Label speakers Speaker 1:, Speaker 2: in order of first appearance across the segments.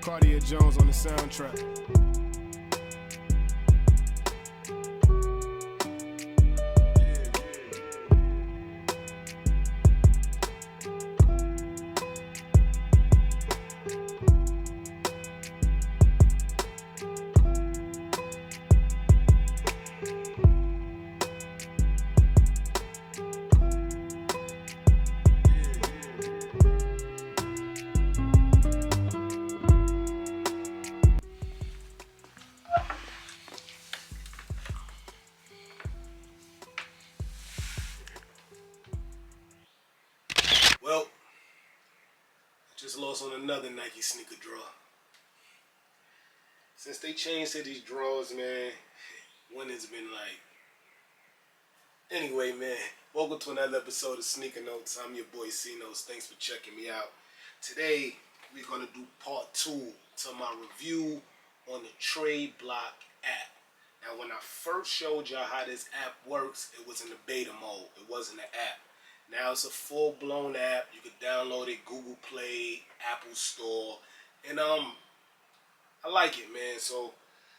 Speaker 1: Cartier Jones on the soundtrack. Well, just lost on another Nike sneaker draw. Since they changed to these draws, man, winning's been like... Anyway, man, welcome to another episode of Sneaker Notes. I'm your boy C Notes. Thanks for checking me out. Today, we're going to do part 2 to my review on the Tradeblock app. Now, when I first showed y'all how this app works, it was in the beta mode. It wasn't an app. Now it's a full-blown app. You can download it, Google Play, Apple Store, and I like it, man. So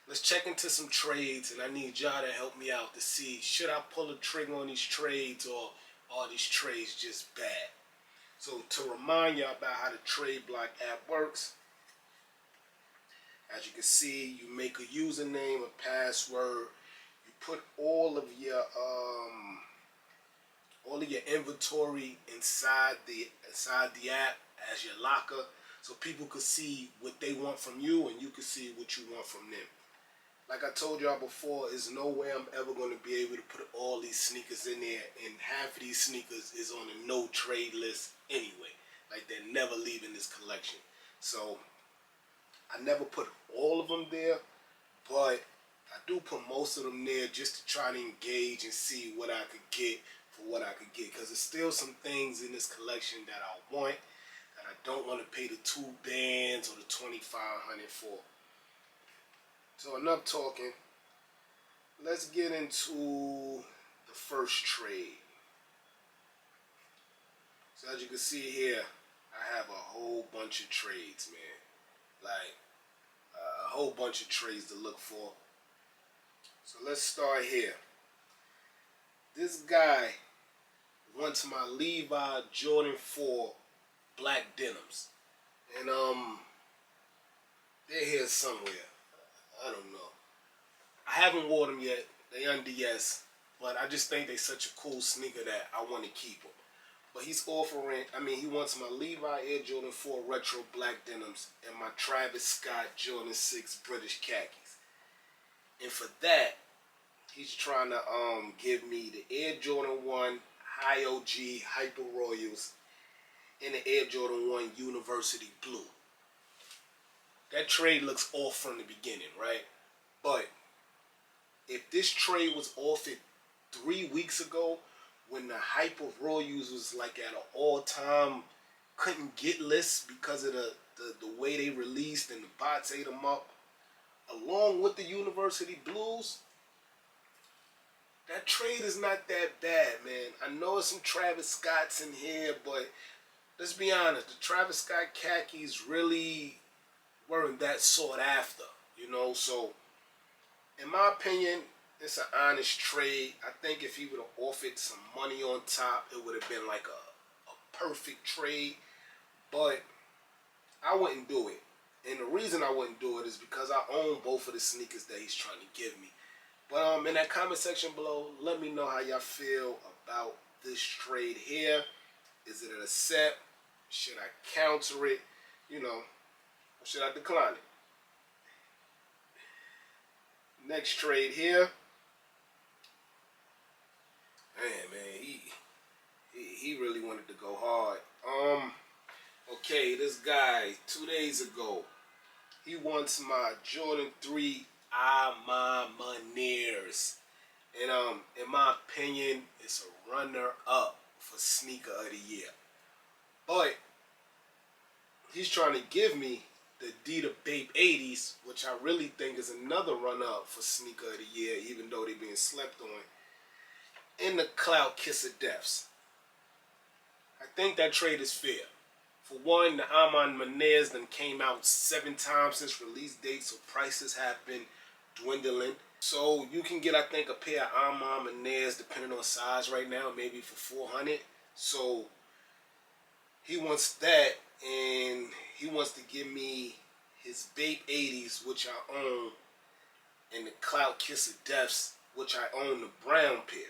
Speaker 1: let's check into some trades, and I need y'all to help me out to see, should I pull a trigger on these trades, or are these trades just bad? So to remind y'all about how the Tradeblock app works, as you can see, you make a username, a password, you put all of your inventory inside the app as your locker, so people could see what they want from you and you can see what you want from them. Like I told y'all before, there's no way I'm ever going to be able to put all these sneakers in there, and half of these sneakers is on a no trade list anyway. Like, they're never leaving this collection. So I never put all of them there, but I do put most of them there just to try to engage and see what I could get for what I could get, because there's still some things in this collection that I want that I don't want to pay the 2 bands or the $2,500 for. So enough talking. Let's get into the first trade. So as you can see here, I have a whole bunch of trades, man. Like a whole bunch of trades to look for. So let's start here. This guy wants my Levi Jordan 4 black denims, and they're here somewhere. I don't know. I haven't worn them yet. They on DS, but I just think they're such a cool sneaker that I want to keep them. But he's offering, he wants my Levi Air Jordan 4 retro black denims and my Travis Scott Jordan 6 British khakis. And for that, he's trying to give me the Air Jordan 1 High OG Hyper Royals and the Air Jordan 1 University Blue. That trade looks off from the beginning, right? But if this trade was offered 3 weeks ago, when the Hyper Royals was like at an all-time couldn't get list because of the way they released and the bots ate them up, along with the University Blues, that trade is not that bad, man. I know there's some Travis Scotts in here, but let's be honest, the Travis Scott khakis really weren't that sought after, you know? So, in my opinion, it's an honest trade. I think if he would have offered some money on top, it would have been like a perfect trade, but I wouldn't do it. And the reason I wouldn't do it is because I own both of the sneakers that he's trying to give me. But in that comment section below, let me know how y'all feel about this trade here. Is it an accept? Should I counter it? You know, or should I decline it? Next trade here. Man, he really wanted to go hard. Okay, this guy 2 days ago, he wants my Jordan 3 Amaneers, and in my opinion, it's a runner-up for Sneaker of the Year. But he's trying to give me the Adidas Bape 80s, which I really think is another runner-up for Sneaker of the Year, even though they're being slept on, in the Cloud Kiss of Deaths. I think that trade is fair For one, the Armand Manez then came out 7 times since release date, so prices have been dwindling. So you can get, I think, a pair of Armand Manez, depending on size right now, maybe for $400. So he wants that, and he wants to give me his Bape 80s, which I own, and the Cloud Kiss of Deaths, which I own the brown pair.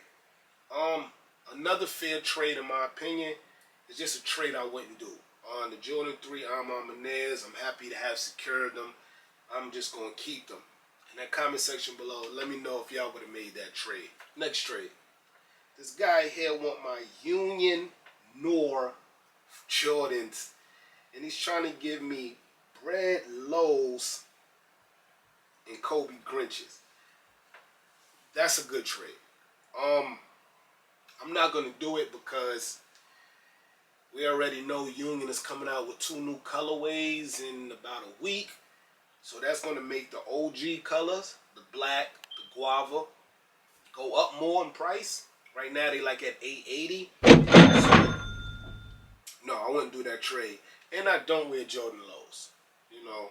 Speaker 1: Another fair trade, in my opinion, is just a trade I wouldn't do. On the Jordan 3 Armand Manez, I'm happy to have secured them. I'm just going to keep them. In that comment section below, let me know if y'all would have made that trade. Next trade. This guy here want my Union Noir Jordans, and he's trying to give me Brad Lowe's and Kobe Grinches. That's a good trade. I'm not going to do it because we already know Union is coming out with 2 new colorways in about a week. So that's going to make the OG colors, the black, the guava, go up more in price. Right now they like at $880. So, no, I wouldn't do that trade. And I don't wear Jordan Lows. You know,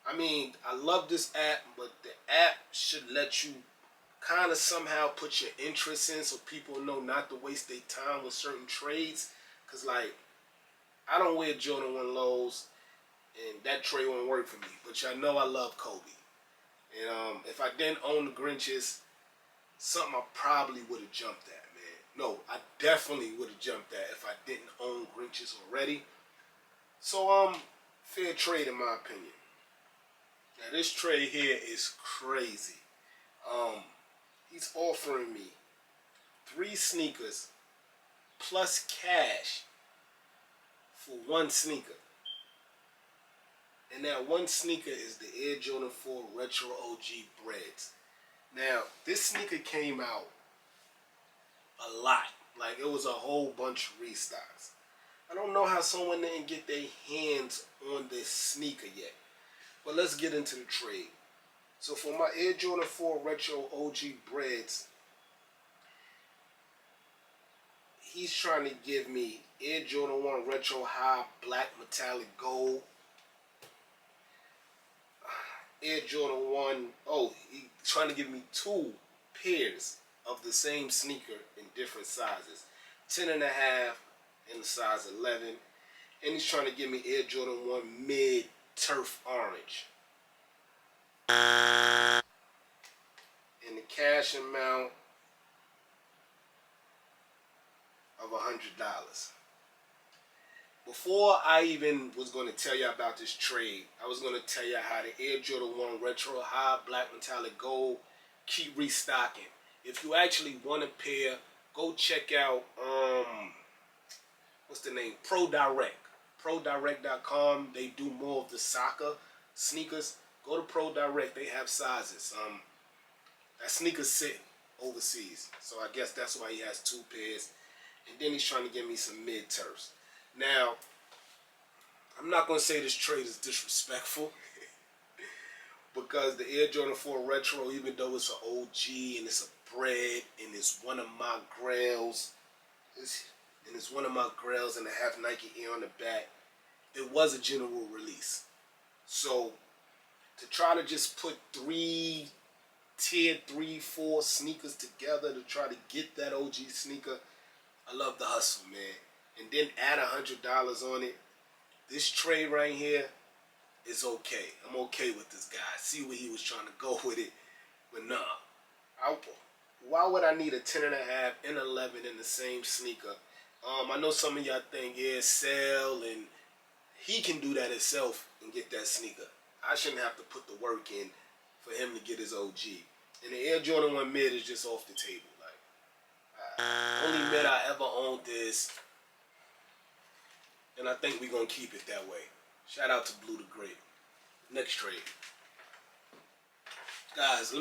Speaker 1: I mean, I love this app, but the app should let you kind of somehow put your interests in so people know not to waste their time with certain trades. Because, like, I don't wear Jordan 1 Lows, and that trade won't work for me. But y'all know I love Kobe. And if I didn't own the Grinches, something I probably would have jumped at, man. No, I definitely would have jumped at if I didn't own Grinches already. So, fair trade in my opinion. Now, this trade here is crazy. He's offering me 3 sneakers plus cash for 1 sneaker. And that 1 sneaker is the Air Jordan 4 Retro OG Breads. Now, this sneaker came out a lot. Like, it was a whole bunch of restocks. I don't know how someone didn't get their hands on this sneaker yet. But let's get into the trade. So for my Air Jordan 4 Retro OG Breads, he's trying to give me Air Jordan 1 Retro High Black Metallic Gold, Air Jordan 1, he's trying to give me 2 pairs of the same sneaker in different sizes. 10.5 in the size 11. And he's trying to give me Air Jordan 1 Mid Turf Orange. And the cash amount of $100. Before I even was going to tell you about this trade, I was going to tell you how the Air Jordan 1 Retro High Black Metallic Gold keep restocking. If you actually want a pair, go check out, what's the name? ProDirect. ProDirect.com. They do more of the soccer sneakers. Go to ProDirect. They have sizes. That sneaker's sitting overseas. So I guess that's why he has 2 pairs. And then he's trying to give me some mid-turfs. Now, I'm not going to say this trade is disrespectful. Because the Air Jordan 4 Retro, even though it's an OG and it's a bread and it's one of my grails, it's one of my grails and I have Nike Air on the back, it was a general release. So, to try to just put 3 tier 3, 4 sneakers together to try to get that OG sneaker, I love the hustle, man. And then add $100 on it. This trade right here is okay. I'm okay with this guy. I see where he was trying to go with it. But nah. Why would I need a 10.5 and 11 in the same sneaker? I know some of y'all think, yeah, sell, and he can do that himself and get that sneaker. I shouldn't have to put the work in for him to get his OG. And the Air Jordan 1 Mid is just off the table. Like, only mid I ever owned this. And I think we're going to keep it that way. Shout out to Blue the Great. Next trade. Guys,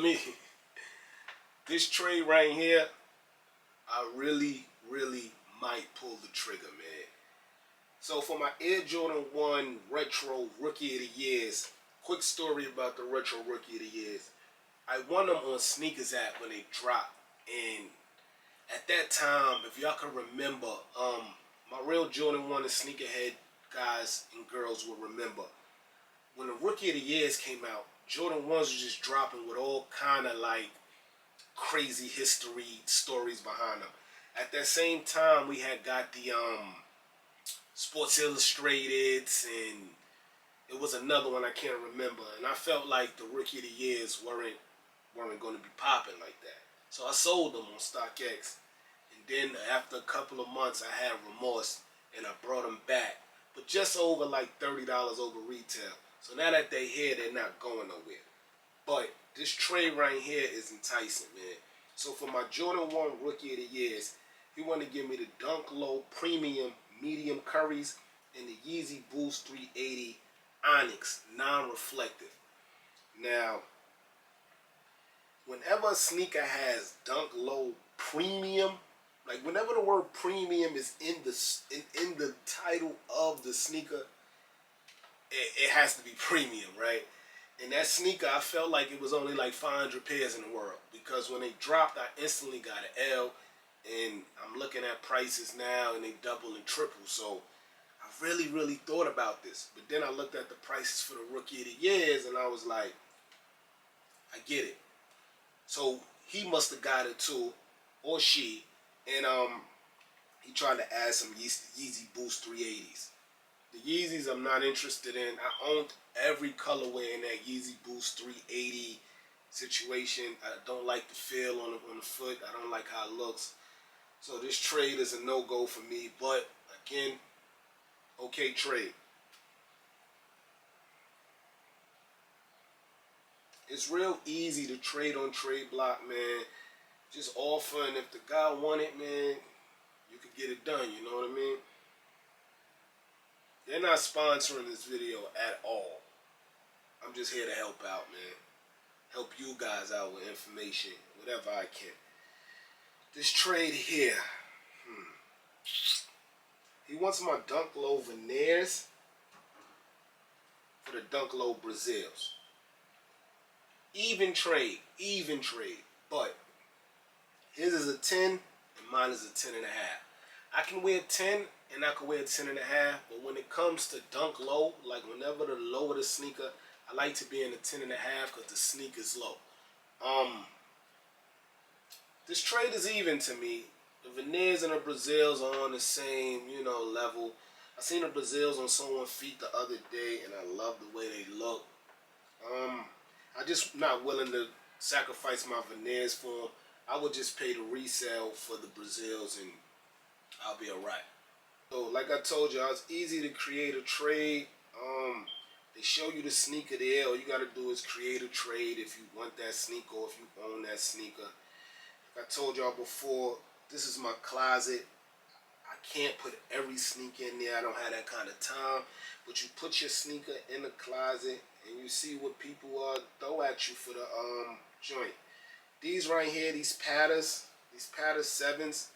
Speaker 1: this trade right here, I really might pull the trigger, man. So for my Air Jordan 1 Retro Rookie of the Years, quick story about the Retro Rookie of the Years. I won them on Sneakers app when they dropped. And at that time, if y'all can remember, my real Jordan 1 and Sneakerhead guys and girls will remember. When the Rookie of the Years came out, Jordan 1s was just dropping with all kind of like crazy history stories behind them. At that same time, we had got the Sports Illustrated, and it was another one I can't remember. And I felt like the Rookie of the Years weren't going to be popping like that. So I sold them on StockX. And then after a couple of months, I had remorse and I brought them back. But just over like $30 over retail. So now that they're here, they're not going nowhere. But this trade right here is enticing, man. So for my Jordan 1 Rookie of the Years, he wanted to give me the Dunk Low Premium Medium Curries and the Yeezy Boost 380 Onyx Non-Reflective. Now, whenever a sneaker has Dunk Low Premium, like whenever the word premium is in the title of the sneaker, it has to be premium, right? And that sneaker, I felt like it was only like 500 pairs in the world, because when they dropped, I instantly got an L, and I'm looking at prices now, and they double and triple. So I really thought about this, but then I looked at the prices for the Rookie of the Years, and I was like, I get it. So he must have got it too, or she, and he tried to add some Yeezy Boost 380s. The Yeezys I'm not interested in. I owned every colorway in that Yeezy Boost 380 situation. I don't like the feel on the foot. I don't like how it looks. So this trade is a no-go for me. But again, okay trade. It's real easy to trade on Tradeblock, man. Just offer, and if the guy want it, man, you could get it done. You know what I mean? They're not sponsoring this video at all. I'm just here to help out, man. Help you guys out with information, whatever I can. This trade here. He wants my Dunk Low Veneers for the Dunk Low Brazils. Even trade. But his is a 10 and mine is a 10 and a half. I can wear 10 and I can wear 10 and a half, but when it comes to Dunk Low, like whenever the lower the sneaker, I like to be in the 10 and a half because the sneaker's low. This trade is even to me. The Veneers and the Brazils are on the same, level. I seen the Brazils on someone's feet the other day, and I love the way they look. I just not willing to sacrifice my Veneers for them. I would just pay the resale for the Brazils, and I'll be alright. So, like I told you, it's easy to create a trade. They show you the sneaker there. All you got to do is create a trade if you want that sneaker or if you own that sneaker. Like I told y'all before, this is my closet. I can't put every sneaker in there. I don't have that kind of time. But you put your sneaker in the closet and you see what people throw at you for the joint. These right here, these Patta 7s,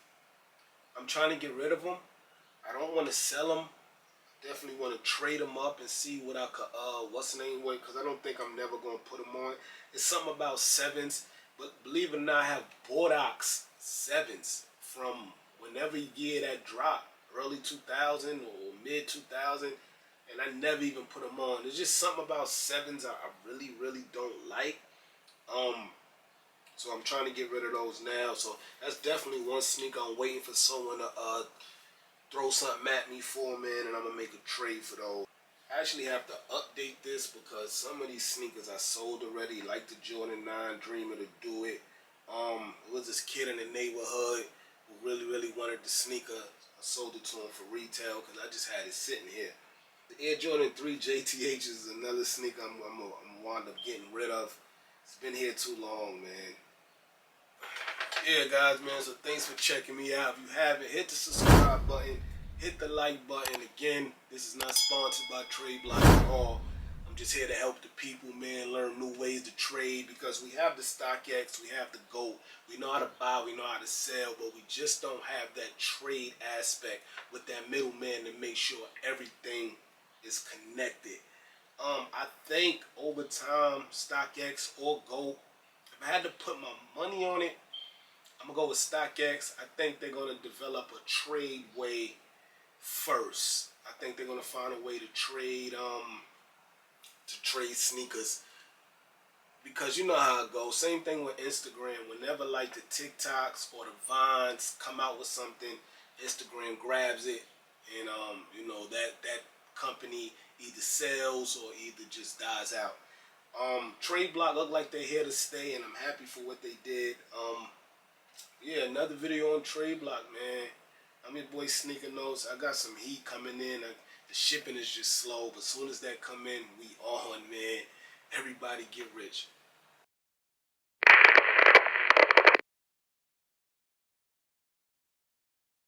Speaker 1: I'm trying to get rid of them. I don't want to sell them. Definitely want to trade them up and see what I could, what's the name with, because I don't think I'm never going to put them on. It's something about 7s, but believe it or not, I have Bordox 7s from whenever year that dropped, early 2000 or mid 2000, and I never even put them on. There's just something about 7s I really don't like. So I'm trying to get rid of those now. So that's definitely one sneaker I'm waiting for someone to throw something at me for, man, and I'm gonna make a trade for those. I actually have to update this because some of these sneakers I sold already, like the Jordan 9 Dreamer to do it. It was this kid in the neighborhood who really wanted the sneaker. I sold it to him for retail because I just had it sitting here. The Air Jordan 3 JTH is another sneaker I'm wound up getting rid of. It's been here too long, man. Yeah, guys, man, so thanks for checking me out. If you haven't, hit the subscribe button, hit the like button. Again, this is not sponsored by Tradeblock at all. I'm just here to help the people, man, learn new ways to trade, because we have the StockX, we have the GOAT. We know how to buy, we know how to sell, but we just don't have that trade aspect with that middleman to make sure everything is connected. I think over time, StockX or GOAT, if I had to put my money on it, I'm going to go with StockX. I think they're going to develop a trade way first. I think they're gonna find a way to trade sneakers, because you know how it goes. Same thing with Instagram. Whenever like the TikToks or the Vines come out with something, Instagram grabs it, and you know that company either sells or either just dies out. Tradeblock look like they're here to stay, and I'm happy for what they did. Yeah, another video on Tradeblock, man. I'm your boy Sneaker Notes. I got some heat coming in. The shipping is just slow, but as soon as that come in, we on, man. Everybody get rich.